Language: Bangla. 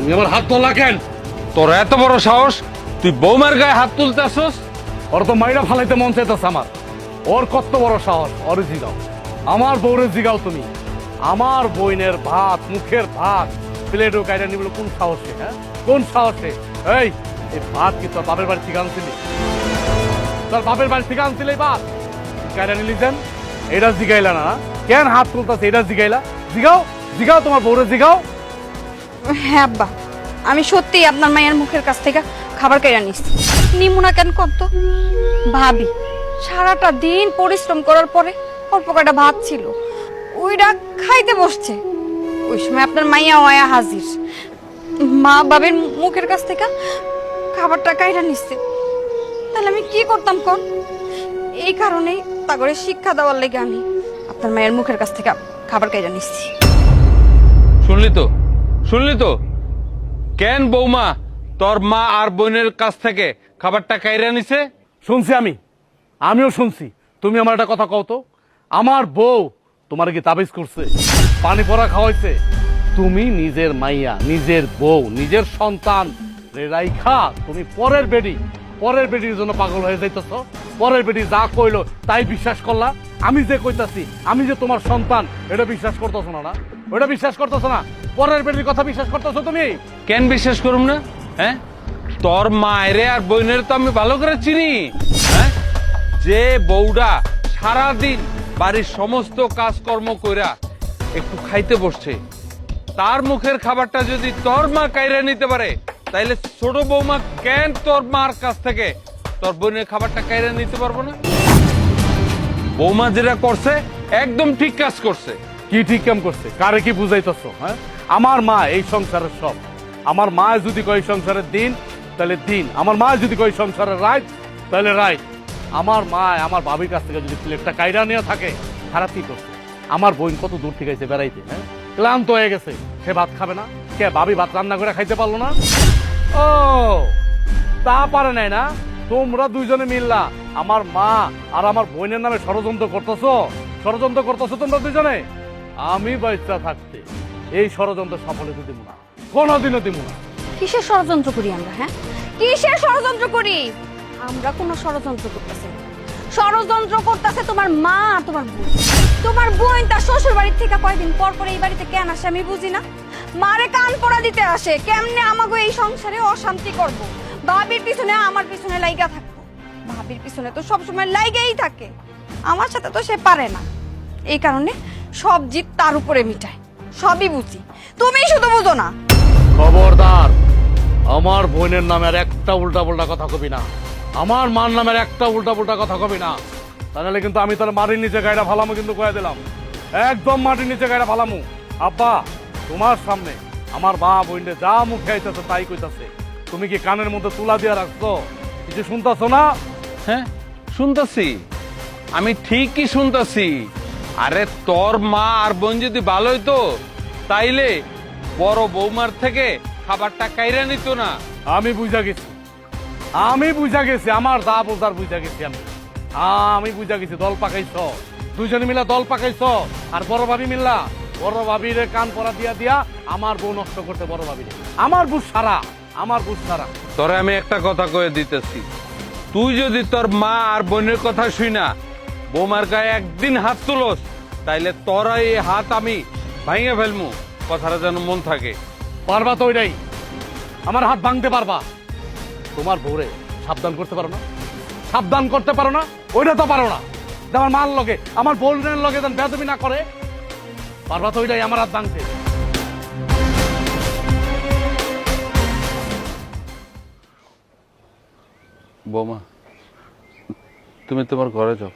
তুমি আমার হাত তোলা কেন? তোর এত বড় সাহস, তুই বৌমার গায়ে হাত তুলতে আসছস? ওর তো মাইরা ফালাইতে মন চাইতেছে আমার। ওর কত বড় সাহস, ওরে জিগাও। আমার বউরে জিগাও তুমি। আমার বইনের ভাত, মুখের ভাত প্লেটও কাইরা নিবল কোন সাহসে? হ্যাঁ, কোন সাহসে? এই ভাত কি তোর বাপের বাড়ি থেকে আনছিলি? তোর বাপের বাড়ি থেকে আনছিলি ভাত কাইরা নিলি যেন? এটা জিগাইলা না? কেন হাত তুলতাছে এটা জিগাইলা? জিগাও, জিগাও তোমার বউরে জিগাও। হ্যাঁ আব্বা, আমি সত্যি আপনার মায়ের মুখের কাছ থেকে খাবার কেড়ে নিচ্ছি। নিমুনা কেন করতো? ভাবি সারাটা দিন পরিশ্রম করার পরে অল্প কটা ভাত ছিল, ওইটা খাইতে বসছে। ওই সময় আপনার মাইয়া ওয়া হাজির, মা বাবের মুখের কাছ থেকে খাবারটা কাইরা নিচ্ছে। তাহলে আমি কি করতাম কোন? এই কারণেই তাগরে শিক্ষা দেওয়ার লেগে আমি আপনার মায়ের মুখের কাছ থেকে খাবার কাইরা নিচ্ছি। শুনলি তো, শুনলি তো? কেন বৌমা তোর মা আর বোনের কাছ থেকে খাবারটা কাইরা নিছে? শুনছি আমিও শুনছি। তুমি আমার একটা কথা কও তো, আমার বউ তোমার কি তাবিজ করছে, পানি পড়া খাওয়াইছে? তুমি নিজের মাইয়া, নিজের বউ, নিজের সন্তান রাইখা তুমি পরের বেডির জন্য পাগল হয়ে যাইতেছ। পরের বেডি যা কইলো তাই বিশ্বাস করলা। আমি যে কইতাছি, আমি যে তোমার সন্তান, এটা বিশ্বাস করতেছো না? ওটা বিশ্বাস করতেছো না? পরের বেডির কথা বিশ্বাস করতেছো তুমি? কেন বিশ্বাস করুম না? হ্যাঁ, তোর মায়েরে আর বোনের তো আমি ভালো করে চিনি। হ্যাঁ, যে বউডা সারাদিন বাড়ির সমস্ত কাজকর্ম কইরা একটু খাইতে বসছে, তার মুখের খাবারটা যদি তোর মা কাইরা নিতে পারে, তাইলে ছোট বৌমা কেন তোর মার কাছ থেকে তোর বোনের খাবারটা কাইরা নিতে পারবো না? বৌমা যেটা করছে একদম ঠিক কাজ করছে। কি ঠিক কাম করছে? কারে কি বুঝাইতেছো? হ্যাঁ, আমার মা এই সংসারের সব। আমার মা যদি কয় সংসারের দিন তাহলে দিন, আমার মা যদি কয় সংসারের রাত তাহলে রাত। আমার মা আমার ভাবির কাছ থেকে যদি প্লেটটা কাইরা নিয়ে থাকে, খারাপ কি করছে? আমার বোন কত দূর থেকে এসে বেড়াইতে, হ্যাঁ, ক্লান্ত হয়ে গেছে, সে ভাত খাবে না? কে ভাবি ভাত রান্না করে খাইতে পারলো না? ও তা পারে নাই না? তোমরা দুইজনে মিললা আমার মা আর আমার বোনের নামে ষড়যন্ত্র করতেছো তোমরা দুইজনে। আমি বাচ্চা থাকতে এই ষড়যন্ত্র সফল হতে দিব না, কোনোদিনও দিব না। কিসের ষড়যন্ত্র করি আমরা? হ্যাঁ, কিসের ষড়যন্ত্র করি আমরা? কোনো ষড়যন্ত্র করতেছে না। ষড়যন্ত্র করতেছে তোমার মা, তোমার বোন। তোমার বোন তার শ্বশুর বাড়ির থেকে কয়দিন পর পর এই বাড়িতে কেন আসে আমি বুঝি না। মারে কান পড়া দিতে আসে, কেমনে আমাকে এই সংসারে অশান্তি করব। ভাবির পিছনে আমার পিছনে লাইগা থাকবো। ভাবির পিছনে তো সবসময় লাইগেই থাকে, আমার সাথে তো সে পারে না। এই কারণে সব জিত তার উপরে মিটায়। সবই বুঝি, তুমি শুধু বুঝো না। খবরদার, আমার বোনের নামের একটা উল্টা পুল্টা কথা কবি না, আমার মার নামের একটা উল্টা পুল্টা কথা কবি না। তাহলে কিন্তু আমি তোর মাটির নিচে গায়রা ফালামু, কিন্তু কয়ে দিলাম, একদম মাটির নিচে গায়রা ফালামু। আব্বা, তোমার সামনে আমার মা বোনরে যা মুখে আইতেছে তাই কইতাছে, তুমি কি কানের মধ্যে তুলা দিয়ে রাখছো? কিছু শুনতেছো না? হ্যাঁ, শুনতাছি, আমি ঠিকই শুনতাছি। আরে তোর মা আর বোন যদি ভালো হইতো, তাইলে বড় বৌমার থেকে খাবারটা কাইরা নিত না। আমি বুঝা গেছি, আমার যা বোঝার বুঝা গেছি। আমি বুঝা গেছি, দল পাকাইছ, দুইজনে মিলা দল পাকাইছ। আর বড় ভাবি মিল্লা বড় ভাবিরে কান পরা দিয়া দিয়া আমার বউ নষ্ট করতে বড় ভাবিরে। আমার বুঝ সারা। তোরে আমি একটা কথা কয়ে দিতেছি, তুই যদি তোর মা আর বোনের কথা শুই না বৌমার গায়ে একদিন হাত তুলস, তাইলে তোরা এই হাত আমি ভাঙে ফেলমু। কথাটা যেন মন থাকে। পারবা তো ওইটাই, আমার হাত ভাঙতে পারবা। তোমার বউরে সাবধান করতে পারো না? ওইটা তো পারো না। আমার মার লগে, আমার বোনের লগে যেন বেয়াদবি না করে, পারবা তো ওইটাই আমার হাত ভাঙতে। বৌমা, তুমি তোমার ঘরে যাও।